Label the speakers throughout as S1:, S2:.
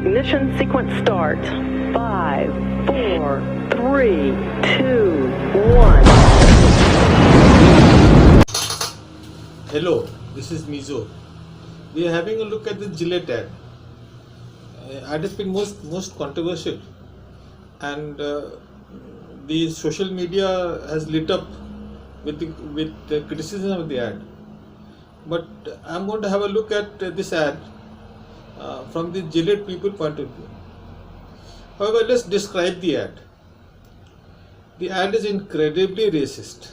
S1: Ignition sequence start. 5, 4, 3, 2, 1.
S2: Hello, this is Mizo. We are having a look at the Gillette ad. Ad has been most controversial, and the social media has lit up with the criticism of the ad. But I'm going to have a look at this ad from the Gillette people point of view. However, let's describe the ad. The ad is incredibly racist.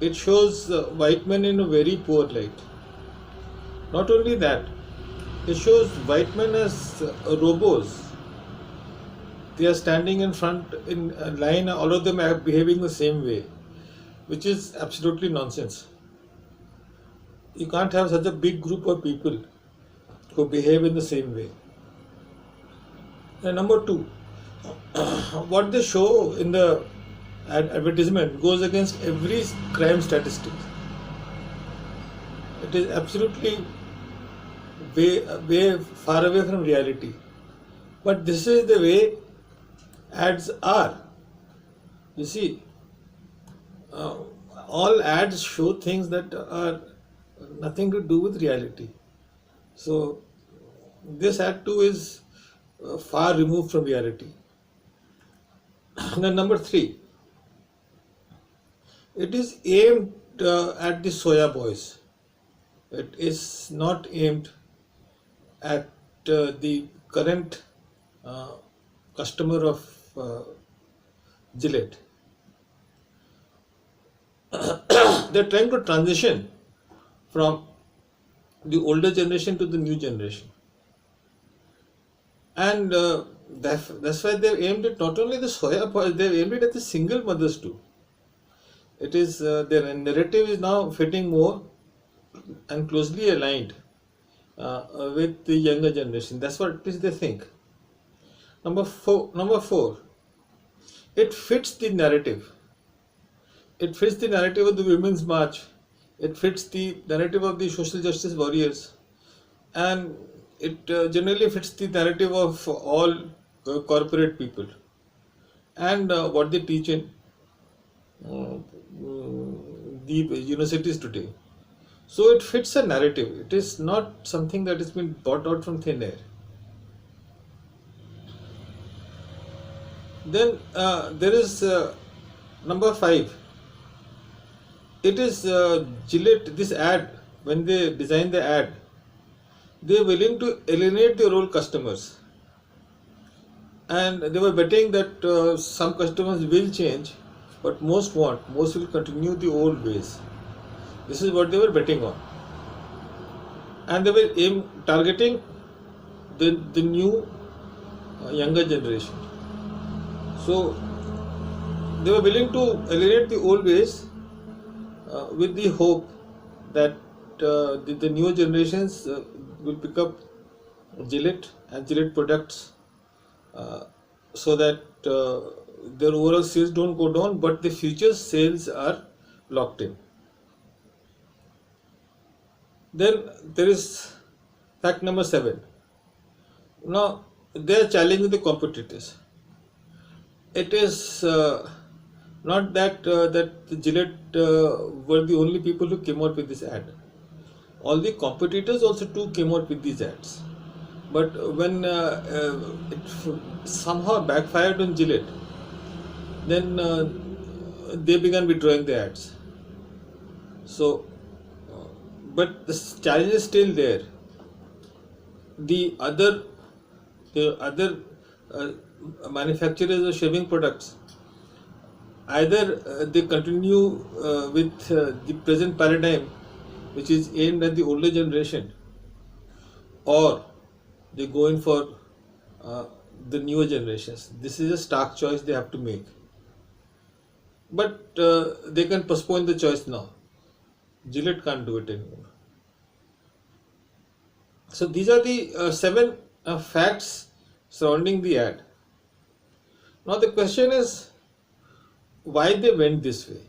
S2: It shows white men in a very poor light. Not only that, it shows white men as robos. They are standing in front in a line, all of them are behaving the same way, which is absolutely nonsense. You can't have such a big group of people who behave in the same way. And number two, what they show in the advertisement goes against every crime statistic. It is absolutely way far away from reality. But this is the way ads are. You see, all ads show things that are nothing to do with reality. So this ad too is far removed from reality. Then number three, it is aimed at the soya boys. It is not aimed at the current customer of Gillette. They're trying to transition from the older generation to the new generation. And that's why they've aimed it not only the soya boys, they've aimed it at the single mothers too. It is their narrative is now fitting more and closely aligned with the younger generation. That's what it is they think. Number four, it fits the narrative. It fits the narrative of the Women's March. It fits the narrative of the social justice warriors, and it generally fits the narrative of all corporate people and what they teach in the universities today. So it fits a narrative. It is not something that has been bought out from thin air. Then there is number five. It is Gillette, this ad, when they design the ad, they are willing to alienate their old customers. And they were betting that some customers will change, but most won't. Most will continue the old ways. This is what they were betting on. And they were targeting the new younger generation. So they were willing to alienate the old ways with the hope that the newer generations will pick up Gillette and Gillette products so that their overall sales don't go down, but the future sales are locked in. Then there is fact number 7. Now they are challenging the competitors. It is not that the Gillette were the only people who came out with this ad. All the competitors also too came out with these ads. But when it somehow backfired on Gillette, then they began withdrawing the ads. So, but the challenge is still there. The other manufacturers of shaving products, either they continue with the present paradigm, which is aimed at the older generation, or they go in for the newer generations. This is a stark choice they have to make. But they can postpone the choice now. Gillette can't do it anymore. So these are the 7 facts surrounding the ad. Now the question is why they went this way.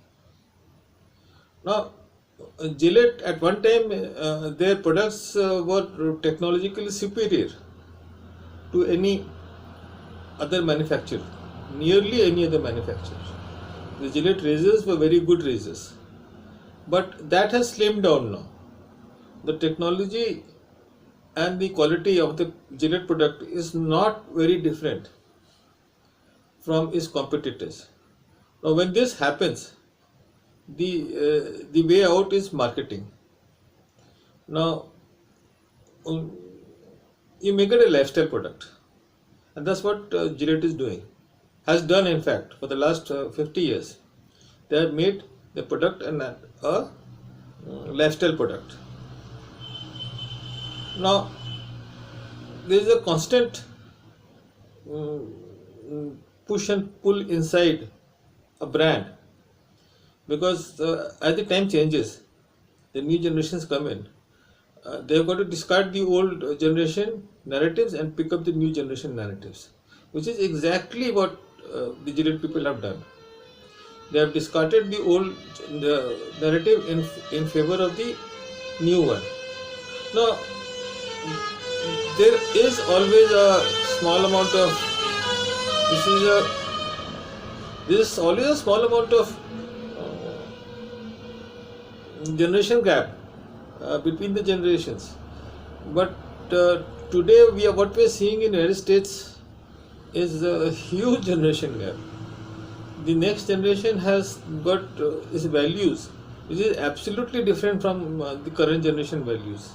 S2: Now Gillette at one time their products were technologically superior. to any other manufacturer, nearly any other manufacturer. The Gillette razors were very good razors, but that has slimmed down now. The technology and the quality of the Gillette product is not very different from its competitors. Now, when this happens, the way out is marketing. Now, you make it a lifestyle product, and that's what Gillette is doing, has done in fact for the last 50 years. They have made the product a lifestyle product. Now, there is a constant push and pull inside a brand, because as the time changes, the new generations come in. They've got to discard the old generation narratives and pick up the new generation narratives, which is exactly what the Gillette people have done. They have discarded the old narrative in favor of the new one. Now, there is always a small amount of generation gap between the generations. But today what we are seeing in the United States is a huge generation gap. The next generation has got its values, which is absolutely different from the current generation values,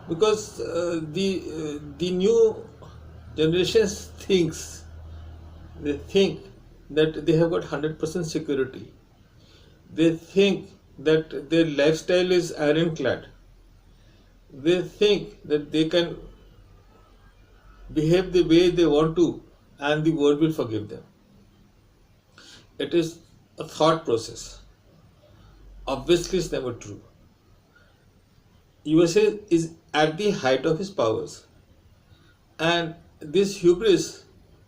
S2: because the new generation think that they have got 100% security. They think that their lifestyle is ironclad. They think that they can behave the way they want to and the world will forgive them. It is a thought process. Obviously, it's never true. USA is at the height of its powers, and this hubris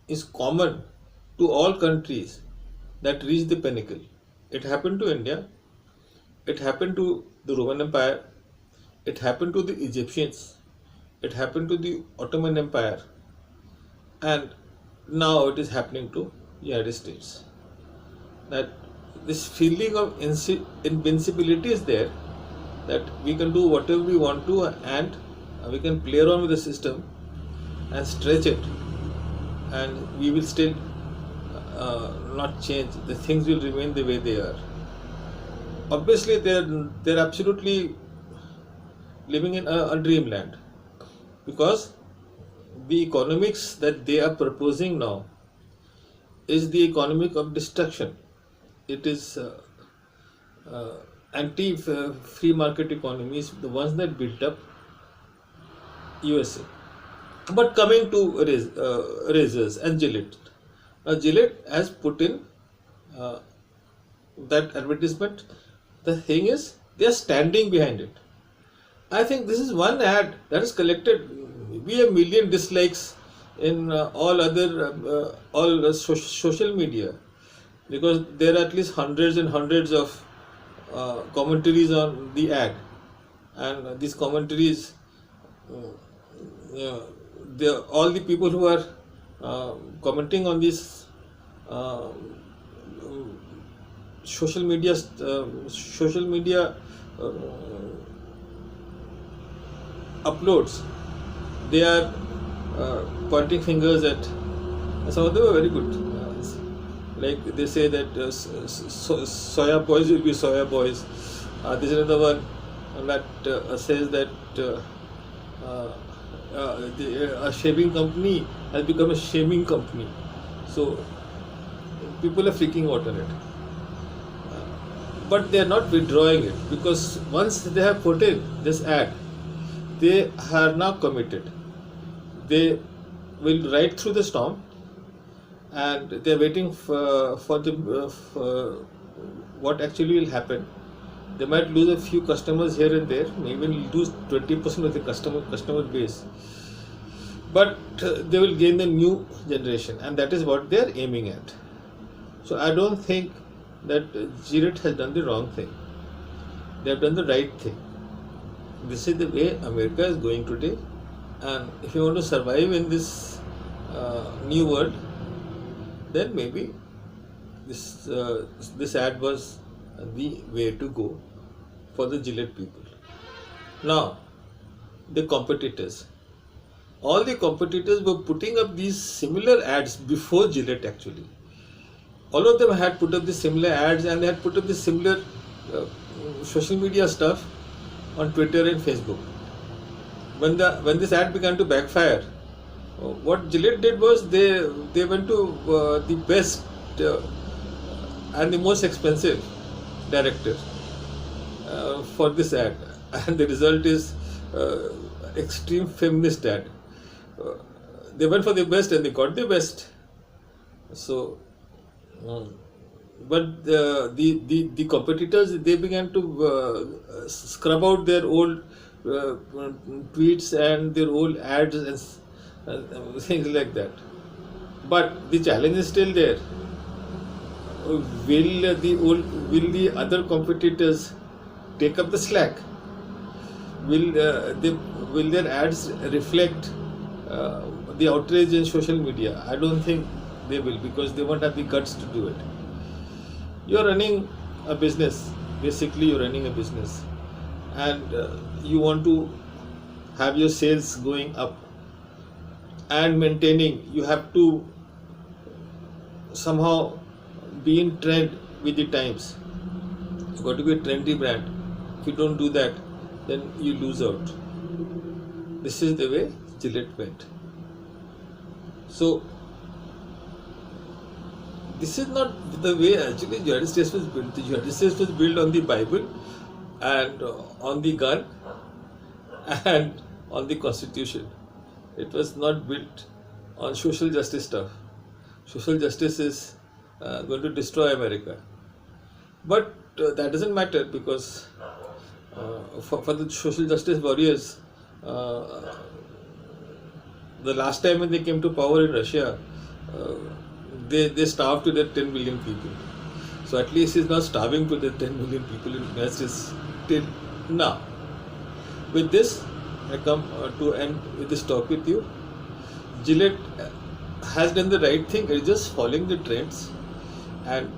S2: is common to all countries that reach the pinnacle. It happened to India, it happened to the Roman Empire, it happened to the Egyptians, it happened to the Ottoman Empire, and now it is happening to the United States. That this feeling of invincibility is there, that we can do whatever we want to and we can play around with the system and stretch it, and we will still not change. The things will remain the way they are. Obviously, they're absolutely living in a dreamland, because the economics that they are proposing now is the economic of destruction. It is anti-free market economies, the ones that built up USA. But coming to razors and Gillette. Gillette has put in that advertisement. The thing is, they are standing behind it. I think this is one ad that has collected a million dislikes in all social media, because there are at least hundreds and hundreds of commentaries on the ad, and these commentaries, all the people who are commenting on these social media uploads, they are pointing fingers at. Some of them are very good. Like they say that soya boys will be soya boys. There's another one that says that a shaving company has become a shaming company. So people are freaking out on it. But they are not withdrawing it, because once they have put in this ad, they are now committed. They will ride through the storm, and they are waiting for what actually will happen. They might lose a few customers here and there, maybe lose 20% of the customer base, but they will gain the new generation, and that is what they are aiming at. So I don't think that Gillette has done the wrong thing. They have done the right thing. This is the way America is going today, and if you want to survive in this new world, then maybe this ad was the way to go for the Gillette people. Now, the competitors. All the competitors were putting up these similar ads before Gillette actually. All of them had put up the similar ads and they had put up the similar social media stuff on Twitter and Facebook. When this ad began to backfire, what Gillette did was they went to the best and the most expensive director for this ad, and the result is extreme feminist ad. They went for the best and they got the best. So, but the competitors, they began to scrub out their old tweets and their old ads and things like that. But the challenge is still there. Will the other competitors take up the slack? Will their ads reflect the outrage in social media? I don't think they will, because they won't have the guts to do it. You're running a business. Basically, you're running a business, and you want to have your sales going up and maintaining. You have to somehow be in trend with the times. You've got to be a trendy brand. If you don't do that, then you lose out. This is the way Gillette went. So, this is not the way actually the United States was built. The United States was built on the Bible and on the gun and on the Constitution. It was not built on social justice stuff. Social justice is going to destroy America. But that doesn't matter, because for the social justice warriors, the last time when they came to power in Russia, they starved to their 10 million people. So at least it's not starving to the 10 million people in the United States till now. With this, I come to end with this talk with you. Gillette has done the right thing. It's just following the trends, and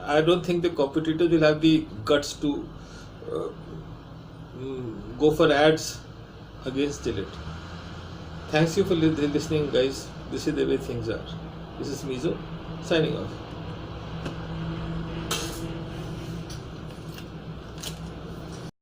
S2: I don't think the competitors will have the guts to go for ads against Gillette. Thanks you for listening, guys. This is the way things are. This is Mizo signing off.